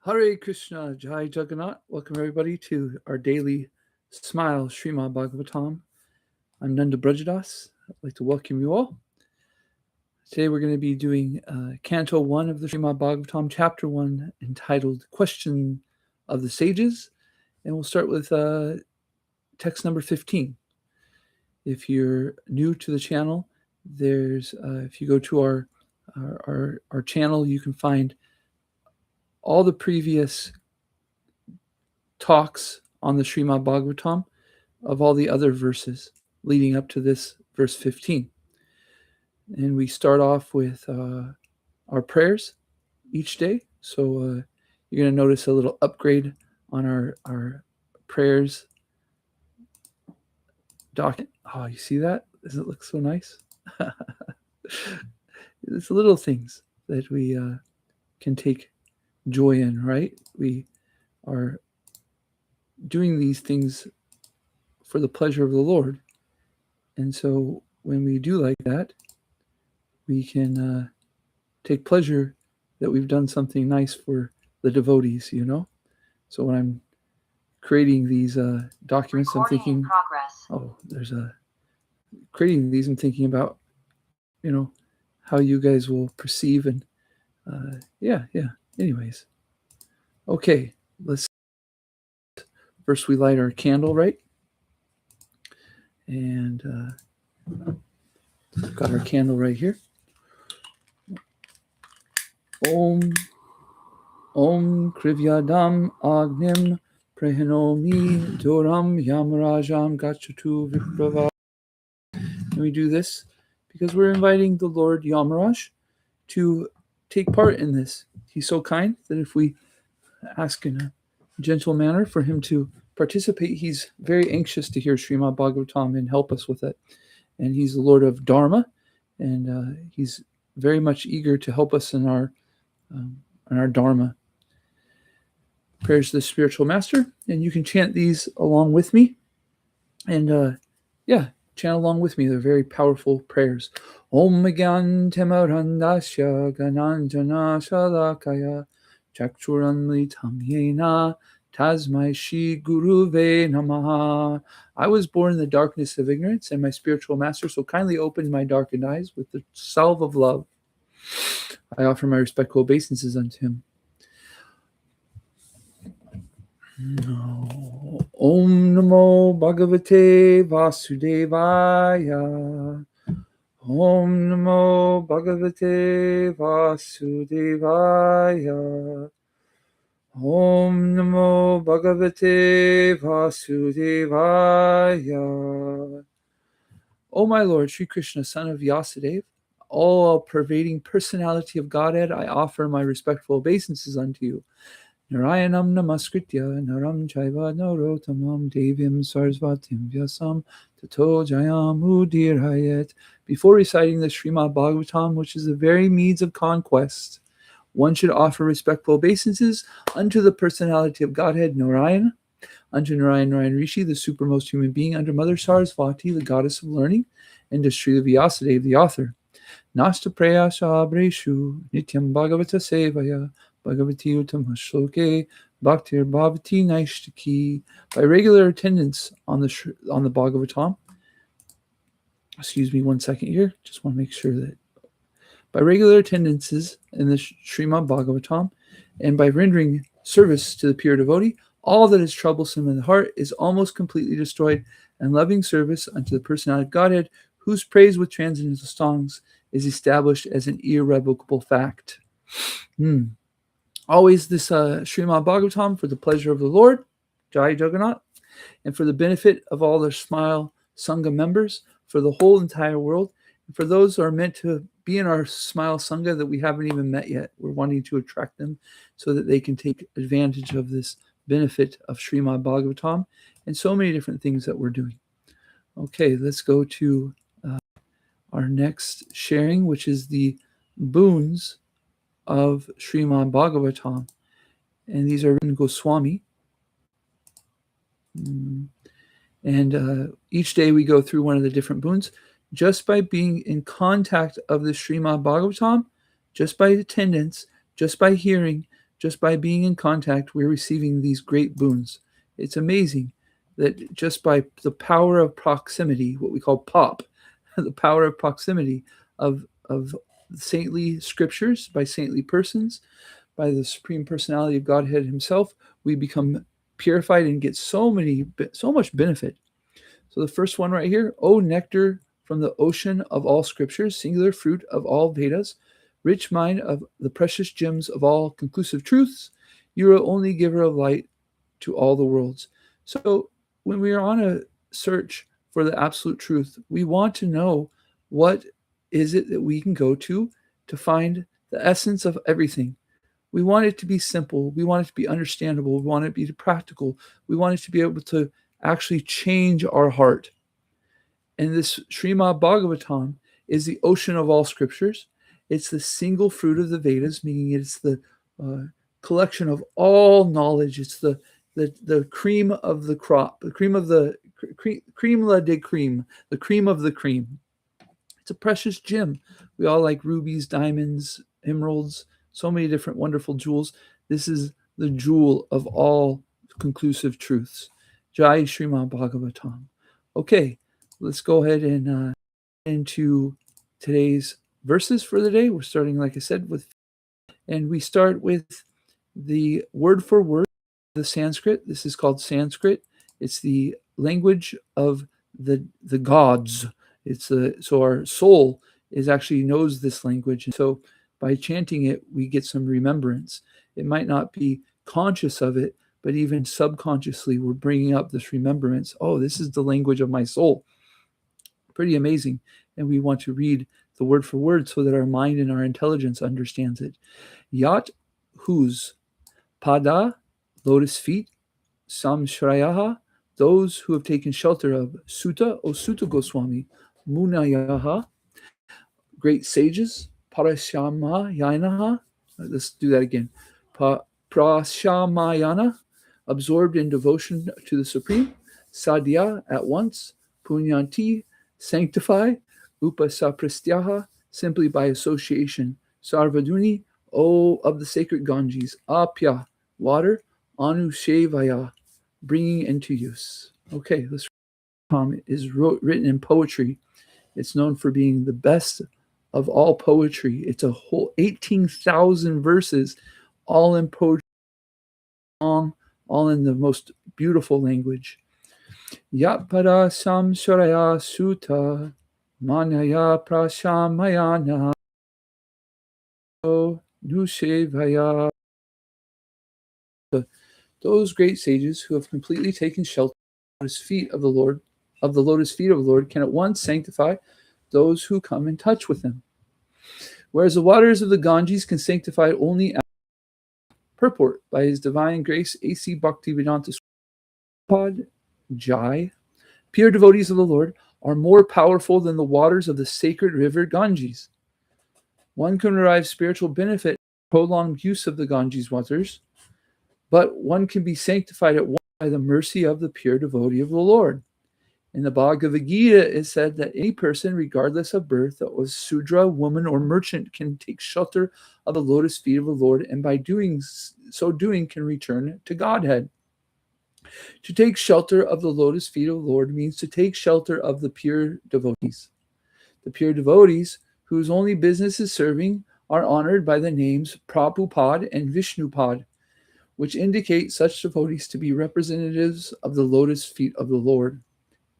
Hare Krishna, Jaya Jagannath. Welcome everybody to our daily Smile Srimad Bhagavatam. I'm Nanda Brajadas. I'd like to welcome you all. Today we're going to be doing Canto 1 of the Srimad Bhagavatam, Chapter 1, entitled Question of the Sages. And we'll start with text number 15. If you're new to the channel, if you go to our channel, you can find all the previous talks on the Srimad Bhagavatam of all the other verses leading up to this verse 15. And we start off with our prayers each day. So you're going to notice a little upgrade on our prayers document. Oh, you see that? Doesn't it look so nice? It's little things that we can take joy in, right? We are doing these things for the pleasure of the Lord. And so when we do like that, we can take pleasure that we've done something nice for the devotees, you know? So when I'm creating these documents, I'm thinking, creating these, I'm thinking about, how you guys will perceive and anyways. Okay, first we light our candle, right? And got our candle right here. Om Krivyadam Agnim Prehinomi Doram Yamarajam Gachatu Viprava. And we do this because we're inviting the Lord Yamaraj to take part in this. He's so kind that if we ask in a gentle manner for him to participate, he's very anxious to hear Srimad Bhagavatam and help us with it. And he's the Lord of Dharma, and he's very much eager to help us in our Dharma. Prayers to the spiritual master, and you can chant these along with me. And chant along with me. They're very powerful prayers. Om Gyan Temarandasya Gananjana Shalakaya Chakchuranlitam Yena Tasmai Shri Guruve Namaha. I was born in the darkness of ignorance, and my spiritual master so kindly opened my darkened eyes with the salve of love. I offer my respectful obeisances unto him. Om Namo Bhagavate Vasudevaya. Om Namo Bhagavate Vasudevaya. Om Namo Bhagavate Vasudevaya. O my Lord, Sri Krishna, son of Vyasadeva, all-pervading personality of Godhead, I offer my respectful obeisances unto you. Narayanam namaskritya naram chaiva narotamam devim sarasvatim vyasam tato jayam udirayet. Before reciting the Srimad Bhagavatam, which is the very means of conquest, one should offer respectful obeisances unto the personality of Godhead, Narayana, unto Narayan Rishi, the supermost human being, unto Mother Sarasvati, the goddess of learning, and to Sri Vyasadeva, the author. Nasta prayasha abreshu nityam bhagavata sevaya bhagavati uttama shloke bhaktir bhavati naishtaki. By regular attendance on the Bhagavatam, excuse me 1 second here, just want to make sure that by regular attendances in the Srimad Bhagavatam and by rendering service to the pure devotee, all that is troublesome in the heart is almost completely destroyed, and loving service unto the personality of Godhead, whose praise with transcendental songs is established as an irrevocable fact. Always this Srimad Bhagavatam for the pleasure of the Lord, Jaya Jagannath, and for the benefit of all the SMYHL Sanga members, for the whole entire world, and for those who are meant to be in our SMYHL Sanga that we haven't even met yet. We're wanting to attract them so that they can take advantage of this benefit of Srimad Bhagavatam and so many different things that we're doing. Okay, let's go to our next sharing, which is the boons of Srimad Bhagavatam. And these are written Goswami. And each day we go through one of the different boons. Just by being in contact of the Srimad Bhagavatam, just by attendance, just by hearing, Just by being in contact, we're receiving these great boons. It's amazing that just by the power of proximity, what we call POP, the power of proximity of saintly scriptures by saintly persons, by the Supreme Personality of Godhead Himself, we become purified and get so much benefit. So the first one right here, O nectar from the ocean of all scriptures, singular fruit of all Vedas, rich mine of the precious gems of all conclusive truths, you are only giver of light to all the worlds. So when we are on a search for the absolute truth, we want to know what is it that we can go to find the essence of everything. We want it to be simple. We want it to be understandable. We want it to be practical. We want it to be able to actually change our heart. And this Srimad Bhagavatam is the ocean of all scriptures. It's the single fruit of the Vedas, meaning it's the collection of all knowledge. It's the cream of the crop, the cream of the cream la de cream, the cream of the cream. It's a precious gem. We all like rubies, diamonds, emeralds, so many different wonderful jewels. This is the jewel of all conclusive truths. Jaya Srimad Bhagavatam. Okay, let's go ahead and into today's verses for the day. We're starting, like I said, and we start with the word for word, the Sanskrit. This is called Sanskrit. It's the language of the gods. So our soul actually knows this language. And so by chanting it, we get some remembrance. It might not be conscious of it, but even subconsciously, we're bringing up this remembrance. Oh, this is the language of my soul. Pretty amazing. And we want to read the word for word so that our mind and our intelligence understands it. Yat whose pada, lotus feet, samshrayaha, those who have taken shelter of Sutta, O Sutta Goswami, Munayaha, great sages, Parashamayanaha, let's do that again, Prashamayana, absorbed in devotion to the Supreme, Sadhya, at once, Punyanti, sanctify, Upasaprastyaha, simply by association, Sarvaduni, O of the sacred Ganges, Apya, water, Anushevaya, bringing into use. Okay, this poem is written in poetry. It's known for being the best of all poetry. It's a whole 18,000 verses, all in poetry, all in the most beautiful language. Yatpada samsaraya sutta manaya prashamayana nushevaya. Those great sages who have completely taken shelter of the lotus feet of the Lord, can at once sanctify those who come in touch with them. Whereas the waters of the Ganges can sanctify only purport by His divine grace, A.C. Bhaktivedanta Pod Jai. Pure devotees of the Lord are more powerful than the waters of the sacred river Ganges. One can derive spiritual benefit from prolonged use of the Ganges waters, but one can be sanctified at once by the mercy of the pure devotee of the Lord. In the Bhagavad Gita, it said that any person, regardless of birth, that was Sudra, woman, or merchant, can take shelter of the lotus feet of the Lord, and by so doing can return to Godhead. To take shelter of the lotus feet of the Lord means to take shelter of the pure devotees. The pure devotees, whose only business is serving, are honored by the names Prabhupada and Vishnupad, which indicate such devotees to be representatives of the lotus feet of the Lord.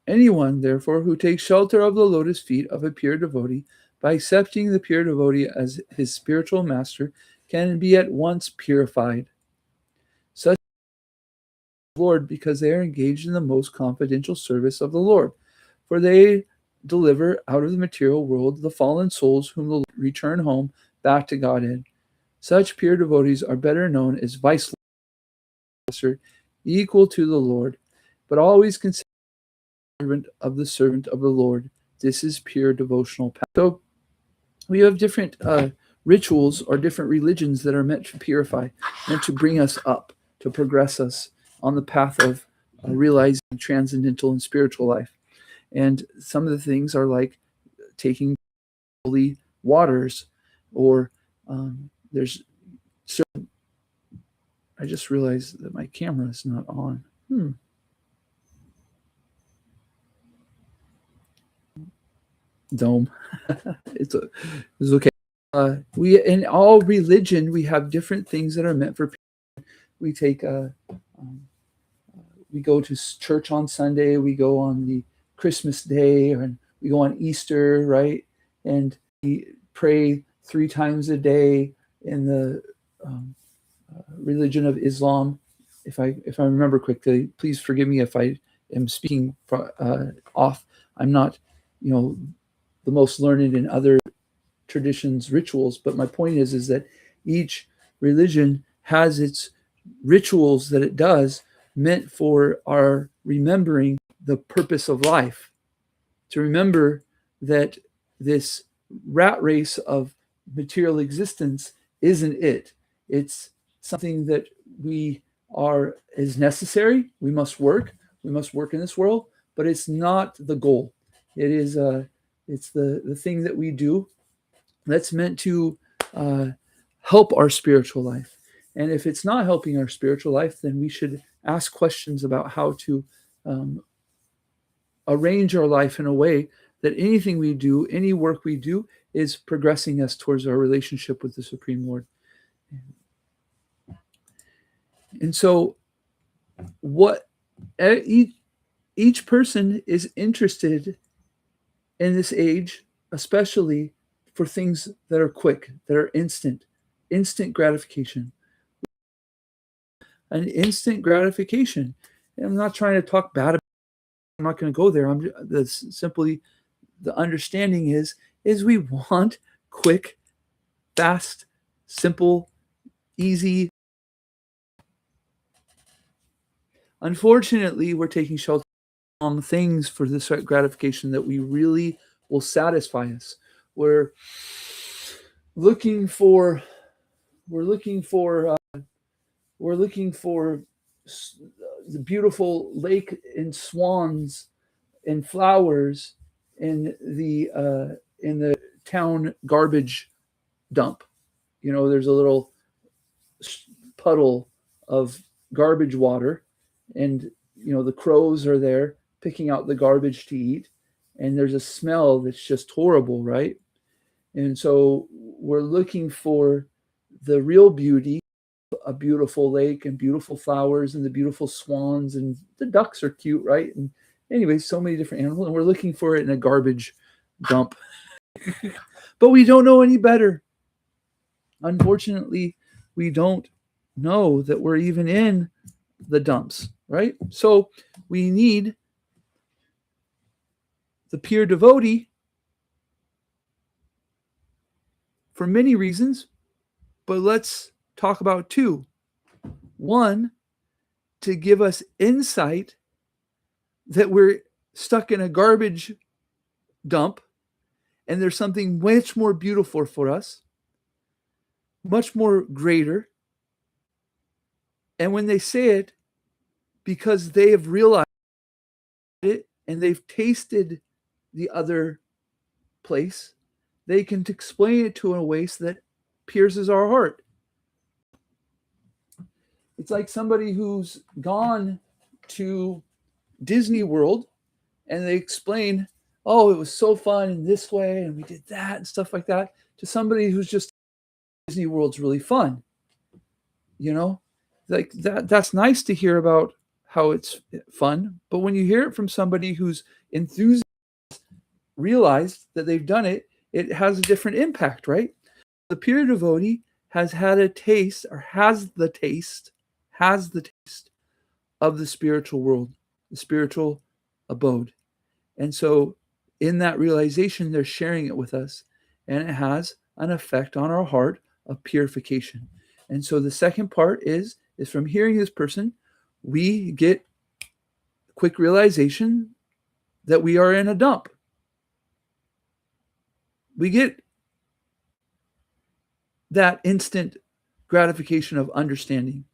Anyone, therefore, who takes shelter of the lotus feet of a pure devotee by accepting the pure devotee as his spiritual master can be at once purified. Such the Lord, because they are engaged in the most confidential service of the Lord, for they deliver out of the material world the fallen souls whom the Lord return home back to Godhead. Such pure devotees are better known as vice lords, equal to the Lord, but always considered the servant of the Lord. This is pure devotional path. So we have different rituals or different religions that are meant to purify, meant to bring us up, to progress us on the path of realizing transcendental and spiritual life. And some of the things are like taking holy waters, or there's certain I just realized that my camera is not on. Dome. It's okay. We in all religion we have different things that are meant for people. We take we go to church on Sunday. We go on the Christmas day, and we go on Easter, right? And we pray 3 times a day in the religion of Islam. If I remember quickly, please forgive me if I am speaking off. I'm not, the most learned in other traditions, rituals, but my point is that each religion has its rituals that it does meant for our remembering the purpose of life, to remember that this rat race of material existence isn't it. It's something that is necessary. We must work in this world, but it's not the goal. It is it's the thing that we do that's meant to help our spiritual life. And if it's not helping our spiritual life, then we should ask questions about how to arrange our life in a way that anything we do, any work we do, is progressing us towards our relationship with the Supreme Lord. And so what each person is interested in this age, especially for things that are quick, that are instant gratification. An instant gratification. And I'm not trying to talk bad about it. I'm not going to go there. Simply the understanding is we want quick, fast, simple, easy. Unfortunately, we're taking shelter on things for this gratification that we really will satisfy us. We're looking for the beautiful lake and swans and flowers in the town garbage dump. There's a little puddle of garbage water, and the crows are there picking out the garbage to eat, and there's a smell that's just horrible, right? And so we're looking for the real beauty, a beautiful lake and beautiful flowers and the beautiful swans, and the ducks are cute, right? And anyway, so many different animals, and we're looking for it in a garbage dump. But we don't know any better. Unfortunately, we don't know that we're even in the dumps, right? So we need the pure devotee for many reasons, but let's talk about 2. 1, to give us insight that we're stuck in a garbage dump and there's something much more beautiful for us, much more greater. And when they say it, because they have realized it and they've tasted the other place, they can explain it to in a way so that pierces our heart. It's like somebody who's gone to Disney World and they explain, oh, it was so fun in this way and we did that and stuff like that, to somebody who's just, Disney World's really fun. Like that's nice to hear about how it's fun, but when you hear it from somebody who's enthusiastic, realized that they've done it, it has a different impact, right? The pure devotee has had a taste, or has the taste of the spiritual world, the spiritual abode. And so in that realization, they're sharing it with us, and it has an effect on our heart of purification. And so the second part is from hearing this person, we get quick realization that we are in a dump. We get that instant gratification of understanding.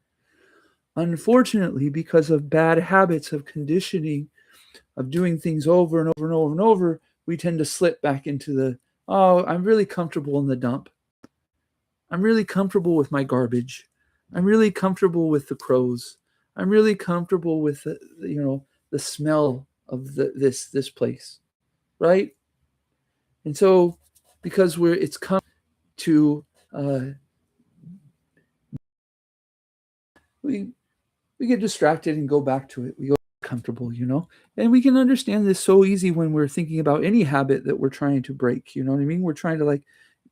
Unfortunately, because of bad habits of conditioning, of doing things over and over and over and over, we tend to slip back into I'm really comfortable in the dump. I'm really comfortable with my garbage. I'm really comfortable with the crows. I'm really comfortable with the smell of this place, right? And so, because it's come to we get distracted and go back to it. We go comfortable, and we can understand this so easy when we're thinking about any habit that we're trying to break. You know what I mean? We're trying to like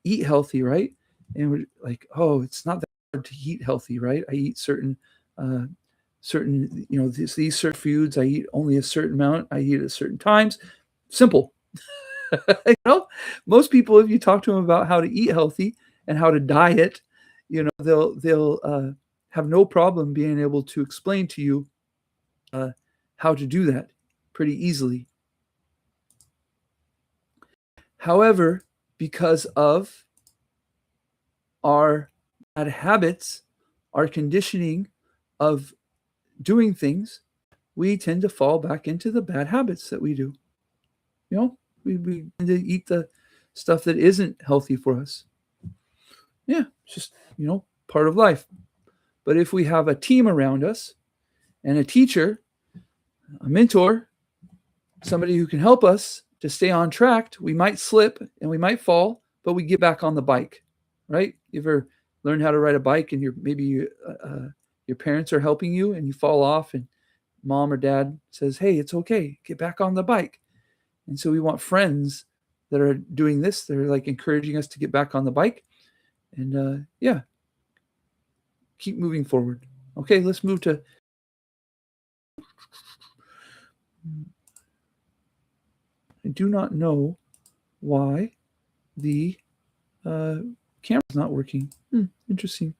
eat healthy, right? And we're like, oh, it's not that hard to eat healthy, right? I eat certain these certain foods. I eat only a certain amount. I eat at certain times. Simple. Most people, if you talk to them about how to eat healthy and how to diet, they'll have no problem being able to explain to you how to do that pretty easily. However, because of our bad habits, our conditioning of doing things, we tend to fall back into the bad habits that we do. We tend to eat the stuff that isn't healthy for us. Yeah, it's just, part of life. But if we have a team around us and a teacher, a mentor, somebody who can help us to stay on track, we might slip and we might fall, but we get back on the bike, right? You ever learn how to ride a bike and your parents are helping you and you fall off and mom or dad says, hey, it's okay, get back on the bike. And so we want friends that are doing this. They're like encouraging us to get back on the bike and keep moving forward. Okay, let's move to I do not know why the camera's not working. Interesting.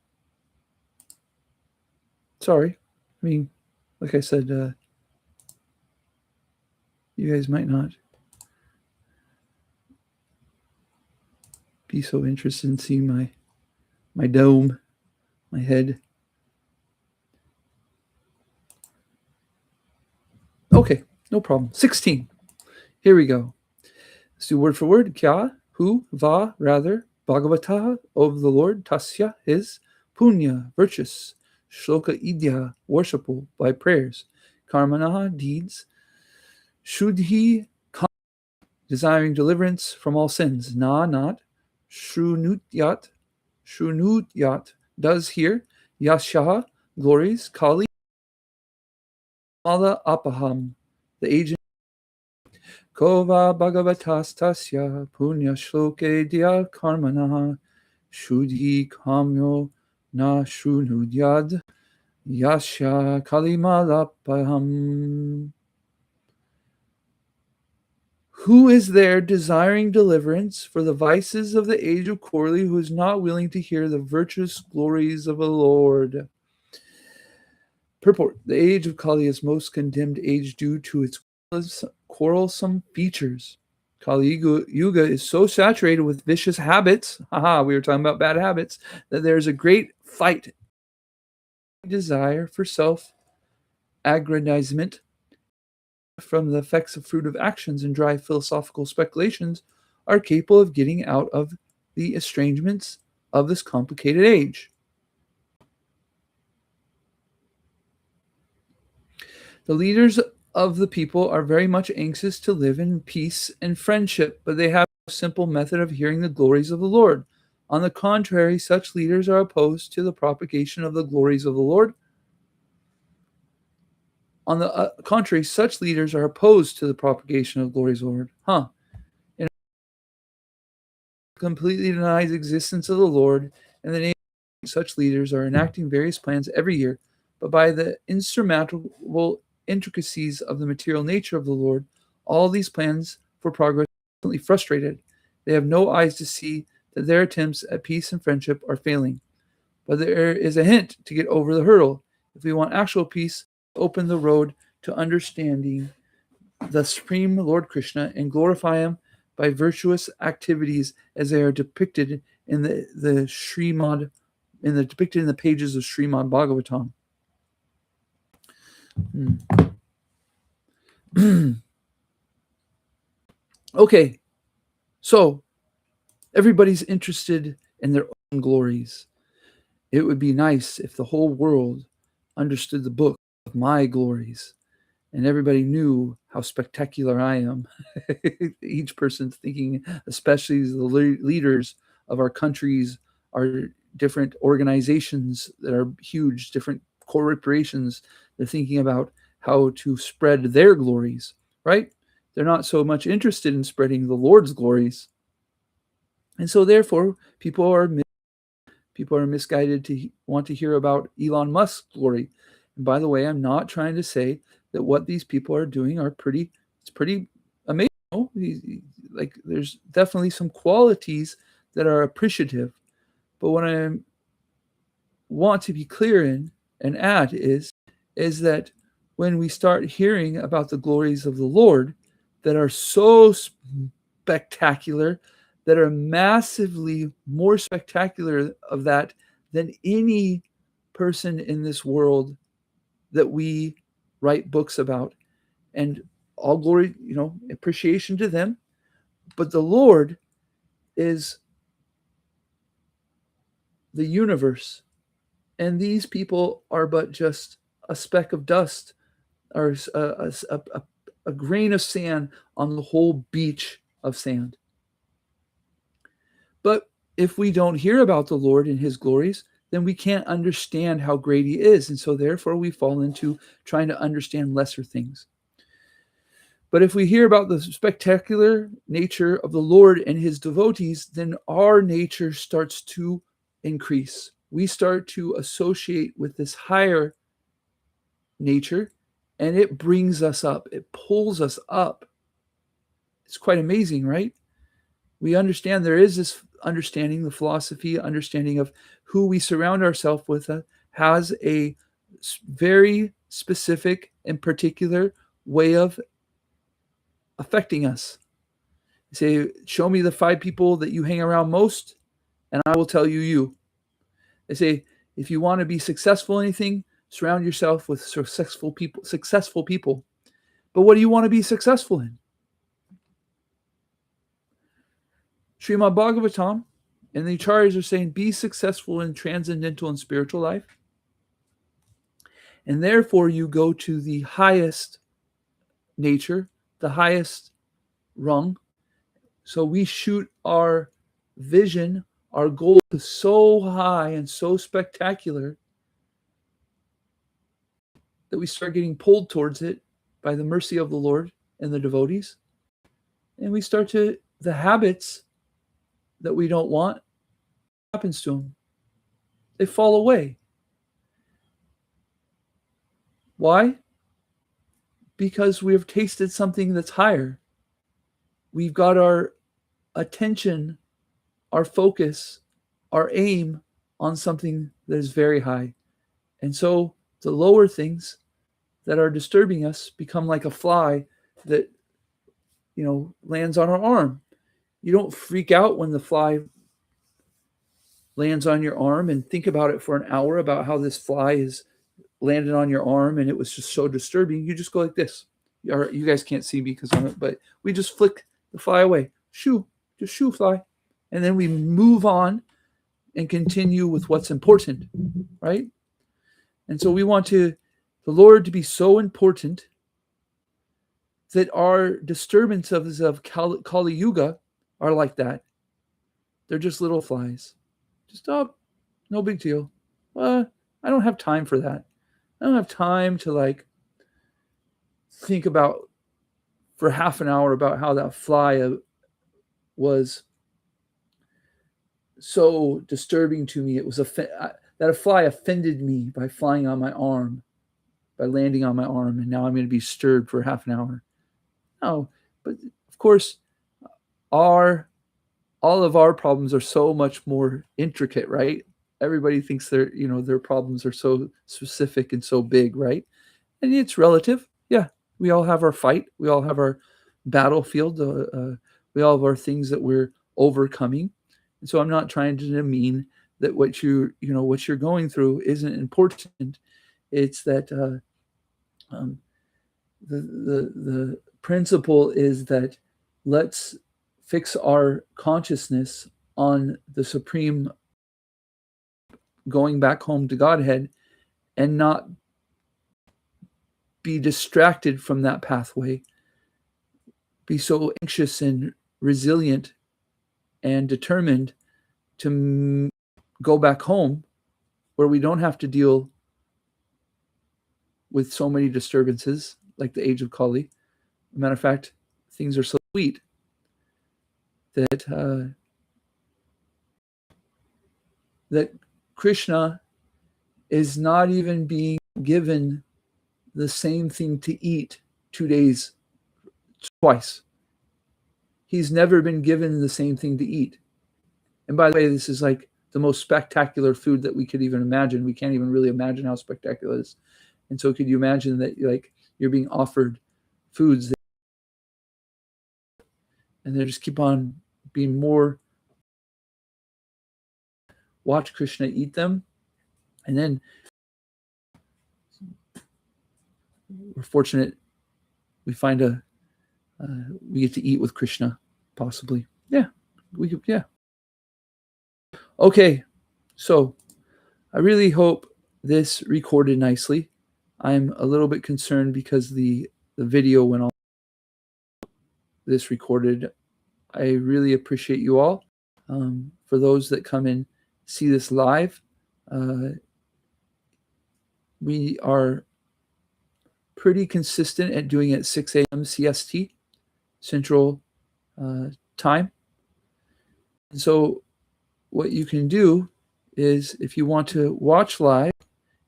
Sorry. I mean, like I said, you guys might not be so interested in seeing my dome, my head. Okay, no problem. 16. Here we go. Let's do word for word. Kya, who, va, rather, Bhagavata, of the Lord, tasya, his, punya, virtuous, shloka idya, worshipful by prayers, karmana, deeds, shuddhi, desiring deliverance from all sins, na, not, shrunutyat, does hear, yashaha, glories, kali, mala apaham, the agent, kova bhagavatastasya, punya shloke dia karmana, shuddhi kamyo na shrunudyad, yasha kalimalapaham. Who is there desiring deliverance for the vices of the age of Corley, who is not willing to hear the virtuous glories of the Lord? Purport. The age of Kali is most condemned age due to its quarrelsome features. Kali Yuga is so saturated with vicious habits, we were talking about bad habits, that there is a great fight. Desire for self-aggrandizement from the effects of fruitive actions and dry philosophical speculations are capable of getting out of the estrangements of this complicated age. The leaders of the people are very much anxious to live in peace and friendship, but they have no simple method of hearing the glories of the Lord. On the contrary, such leaders are opposed to the propagation of the glories of the Lord. On the contrary, such leaders are opposed to the propagation of the glories of the Lord. And completely denies existence of the Lord, and the name of such leaders are enacting various plans every year, but by the insurmountable intricacies of the material nature of the Lord, all these plans for progress are constantly frustrated. They have no eyes to see that their attempts at peace and friendship are failing. But there is a hint to get over the hurdle. If we want actual peace, open the road to understanding the Supreme Lord Krishna and glorify him by virtuous activities as they are depicted in the Srimad, depicted in the pages of Srimad Bhagavatam. Okay, so everybody's interested in their own glories. It would be nice if the whole world understood the book of my glories and everybody knew how spectacular I am. Each person's thinking, especially the leaders of our countries, our different organizations that are huge, different corporations, they're thinking about how to spread their glories, right? They're not so much interested in spreading the Lord's glories. And so therefore, people are misguided to want to hear about Elon Musk's glory. And by the way, I'm not trying to say that what these people are doing it's pretty amazing. Like there's definitely some qualities that are appreciative. But what I want to be clear in and add is that when we start hearing about the glories of the Lord that are so spectacular, that are massively more spectacular of that than any person in this world that we write books about. And all glory, appreciation to them. But the Lord is the universe. And these people are but just a speck of dust or a grain of sand on the whole beach of sand. But if we don't hear about the Lord and his glories, then we can't understand how great he is. And so therefore we fall into trying to understand lesser things. But if we hear about the spectacular nature of the Lord and his devotees, then our nature starts to increase. We start to associate with this higher nature, and it brings us up. It pulls us up. It's quite amazing, right? We understand there is this understanding, the philosophy, understanding of who we surround ourselves with has a very specific and particular way of affecting us. You say, show me the 5 people that you hang around most, and I will tell you. They say, if you want to be successful in anything, surround yourself with successful people. But what do you want to be successful in? Srimad Bhagavatam and the Acharyas are saying, be successful in transcendental and spiritual life. And therefore you go to the highest nature, the highest rung. So we shoot our vision, our goal is so high and so spectacular that we start getting pulled towards it by the mercy of the Lord and the devotees. And we start the habits that we don't want, happens to them. They fall away. Why? Because we have tasted something that's higher. We've got our attention, our focus, our aim on something that is very high. And so the lower things that are disturbing us become like a fly that, lands on our arm. You don't freak out when the fly lands on your arm and think about it for an hour about how this fly is landed on your arm and it was just so disturbing. You just go like this. You guys can't see me because I'm it, but we just flick the fly away. Shoo fly. And then we move on and continue with what's important, right? And so we want the Lord to be so important that our disturbances of Kali Yuga are like that. They're just little flies. Just no big deal. I don't have time for that. I don't have time to think about for half an hour about how that fly was so disturbing to me. It was that a fly offended me by flying on my arm, by landing on my arm, and now I'm going to be stirred for half an hour. No, but of course, all of our problems are so much more intricate, right? Everybody thinks their problems are so specific and so big, right? And it's relative. Yeah, we all have our fight. We all have our battlefield. We all have our things that we're overcoming. And so I'm not trying to mean that what you're going through isn't important. It's that the principle is that let's fix our consciousness on the supreme going back home to Godhead and not be distracted from that pathway, be so anxious and resilient and determined to go back home where we don't have to deal with so many disturbances like the age of Kali. As a matter of fact, things are so sweet that that Krishna is not even being given the same thing to eat 2 days twice. He's never been given the same thing to eat. And by the way, this is like the most spectacular food that we could even imagine. We can't even really imagine how spectacular it is. And so could you imagine that like you're being offered foods that, and they just keep on being more, watch Krishna eat them, and then we're fortunate we find we get to eat with Krishna, possibly. Yeah, we could, yeah. Okay, so I really hope this recorded nicely. I'm a little bit concerned because the video went on. This recorded. I really appreciate you all. For those that come and see this live, we are pretty consistent at doing it at 6 a.m. CST, Central Time. And so what you can do is if you want to watch live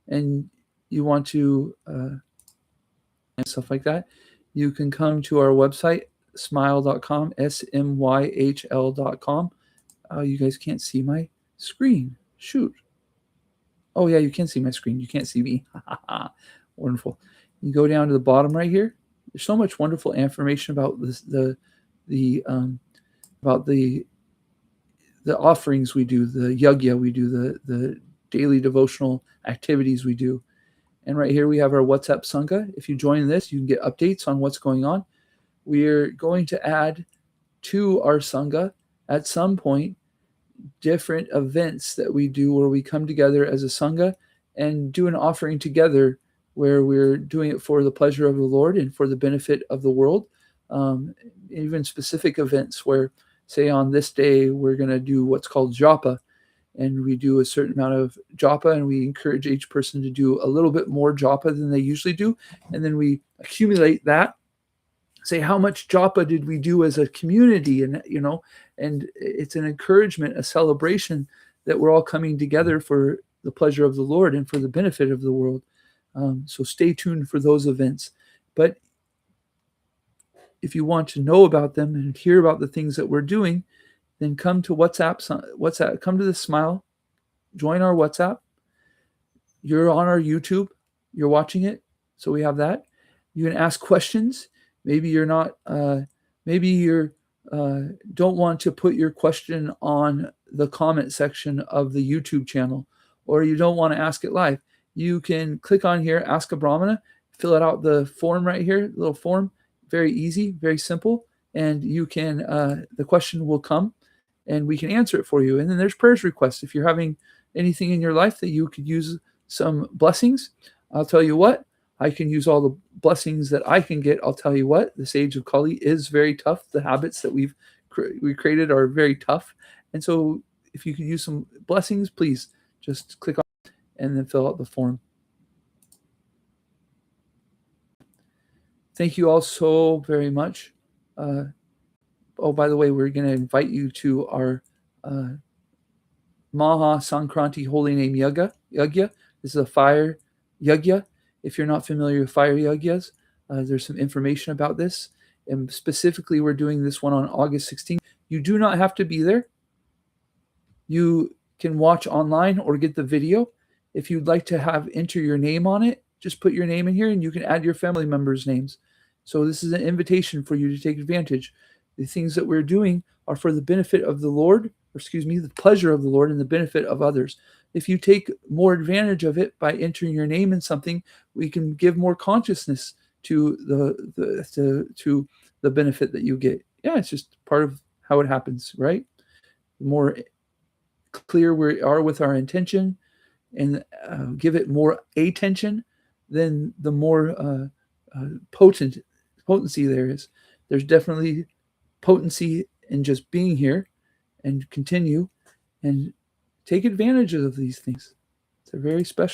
and you want to and stuff like that, you can come to our website, smyle.com, SMYHL.com. You guys can't see my screen. Shoot. Oh, yeah, you can see my screen. You can't see me. Wonderful. You go down to the bottom right here. There's so much wonderful information about this, about the offerings we do, the yajna we do, the daily devotional activities we do. And right here we have our WhatsApp Sangha. If you join this, you can get updates on what's going on. We're going to add to our Sangha at some point different events that we do where we come together as a Sangha and do an offering together where we're doing it for the pleasure of the Lord and for the benefit of the world. Even specific events where, say on this day, we're going to do what's called Japa, and we do a certain amount of Japa, and we encourage each person to do a little bit more Japa than they usually do. And then we accumulate that, say how much Japa did we do as a community, and and it's an encouragement, a celebration that we're all coming together for the pleasure of the Lord and for the benefit of the world. So stay tuned for those events. But if you want to know about them and hear about the things that we're doing, then come to WhatsApp, come to the Smile, join our WhatsApp. You're on our YouTube, you're watching it, so we have that. You can ask questions. Maybe you're not, maybe you're don't want to put your question on the comment section of the YouTube channel, or you don't want to ask it live. You can click on here, Ask a Brahmana, fill it out the form right here, little form, very easy, very simple, and you can, the question will come and we can answer it for you. And then there's prayers requests. If you're having anything in your life that you could use some blessings, I'll tell you what, I can use all the blessings that I can get. I'll tell you what, this age of Kali is very tough. The habits that we created are very tough. And so if you could use some blessings, please just click on it and then fill out the form. Thank you all so very much. Oh, by the way, we're going to invite you to our Maha Sankranti Holy Name Yajna. This is a fire yajna. If you're not familiar with fire yajnas, there's some information about this. And specifically, we're doing this one on August 16th. You do not have to be there. You can watch online or get the video. If you'd like to enter your name on it, just put your name in here and you can add your family members' names. So this is an invitation for you to take advantage. The things that we're doing are for the benefit of the Lord, the pleasure of the Lord and the benefit of others. If you take more advantage of it by entering your name in something, we can give more consciousness to the benefit that you get. Yeah, it's just part of how it happens, right? The more clear we are with our intention, and give it more attention, then the more potency there is. There's definitely potency in just being here, and continue and take advantage of these things. They're very special.